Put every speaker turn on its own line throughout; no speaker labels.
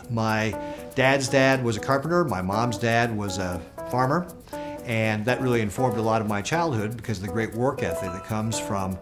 My dad's dad was a carpenter, my mom's dad was a farmer, and that really informed a lot of my childhood because of the great work ethic that comes from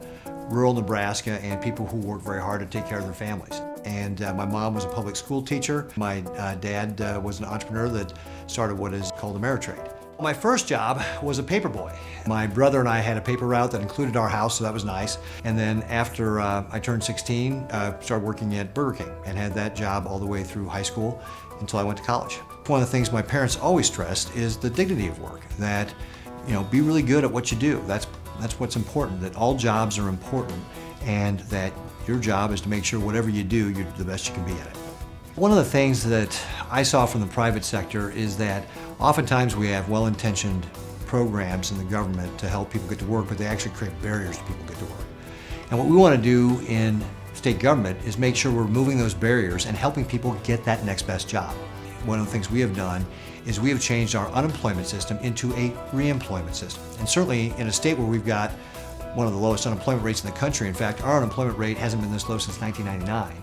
rural Nebraska and people who work very hard to take care of their families. And my mom was a public school teacher. My dad was an entrepreneur that started what is called Ameritrade. My first job was a paper boy. My brother and I had a paper route that included our house, so that was nice. And then after I turned 16, I started working at Burger King and had that job all the way through high school until I went to college. One of the things my parents always stressed is the dignity of work, that, be really good at what you do. That's what's important, that all jobs are important and that your job is to make sure whatever you do, you're the best you can be at it. One of the things that I saw from the private sector is that oftentimes we have well-intentioned programs in the government to help people get to work, but they actually create barriers to people get to work. And what we want to do in state government is make sure we're removing those barriers and helping people get that next best job. One of the things we have done is we have changed our unemployment system into a reemployment system. And certainly in a state where we've got one of the lowest unemployment rates in the country, in fact, our unemployment rate hasn't been this low since 1999.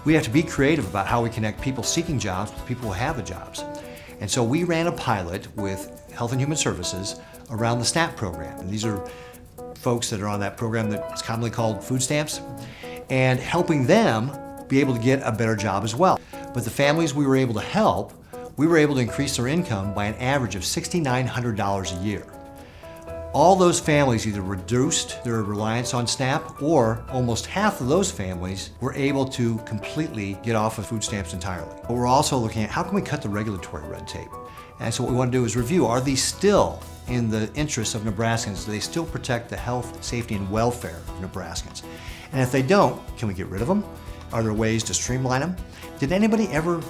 We have to be creative about how we connect people seeking jobs with people who have the jobs. And so we ran a pilot with Health and Human Services around the SNAP program. And these are folks that are on that program that's commonly called food stamps, and helping them be able to get a better job as well. But the families we were able to help, we were able to increase their income by an average of $6,900 a year. All those families either reduced their reliance on SNAP, or almost half of those families were able to completely get off of food stamps entirely. But we're also looking at how can we cut the regulatory red tape. And so what we want to do is review, are these still in the interests of Nebraskans? Do they still protect the health, safety, and welfare of Nebraskans? And if they don't, can we get rid of them? Are there ways to streamline them? Did anybody ever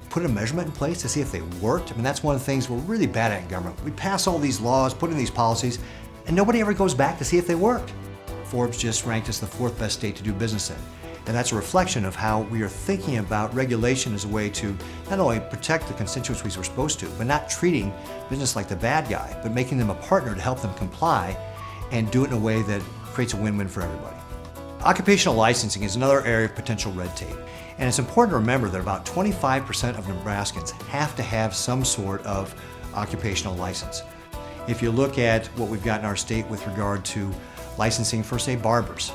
put a measurement in place to see if they worked? I mean, that's one of the things we're really bad at in government. We pass all these laws, put in these policies, and nobody ever goes back to see if they worked. Forbes just ranked us the 4th best state to do business in. And that's a reflection of how we are thinking about regulation as a way to not only protect the constituents we're supposed to, but not treating business like the bad guy, but making them a partner to help them comply and do it in a way that creates a win-win for everybody. Occupational licensing is another area of potential red tape. And it's important to remember that about 25% of Nebraskans have to have some sort of occupational license. If you look at what we've got in our state with regard to licensing for, say, barbers,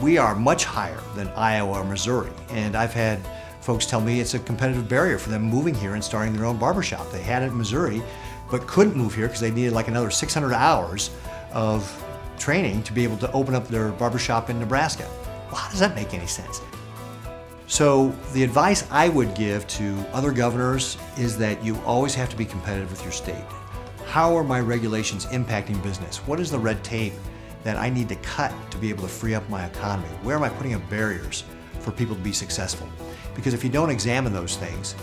we are much higher than Iowa or Missouri. And I've had folks tell me it's a competitive barrier for them moving here and starting their own barbershop. They had it in Missouri, but couldn't move here because they needed like another 600 hours of training to be able to open up their barbershop in Nebraska. Well, how does that make any sense? So the advice I would give to other governors is that you always have to be competitive with your state. How are my regulations impacting business? What is the red tape that I need to cut to be able to free up my economy? Where am I putting up barriers for people to be successful? Because if you don't examine those things,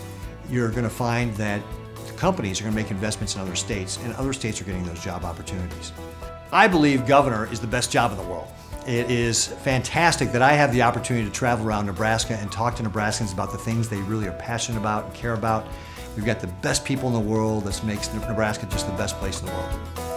you're going to find that the companies are going to make investments in other states, and other states are getting those job opportunities. I believe governor is the best job in the world. It is fantastic that I have the opportunity to travel around Nebraska and talk to Nebraskans about the things they really are passionate about and care about. We've got the best people in the world. This makes Nebraska just the best place in the world.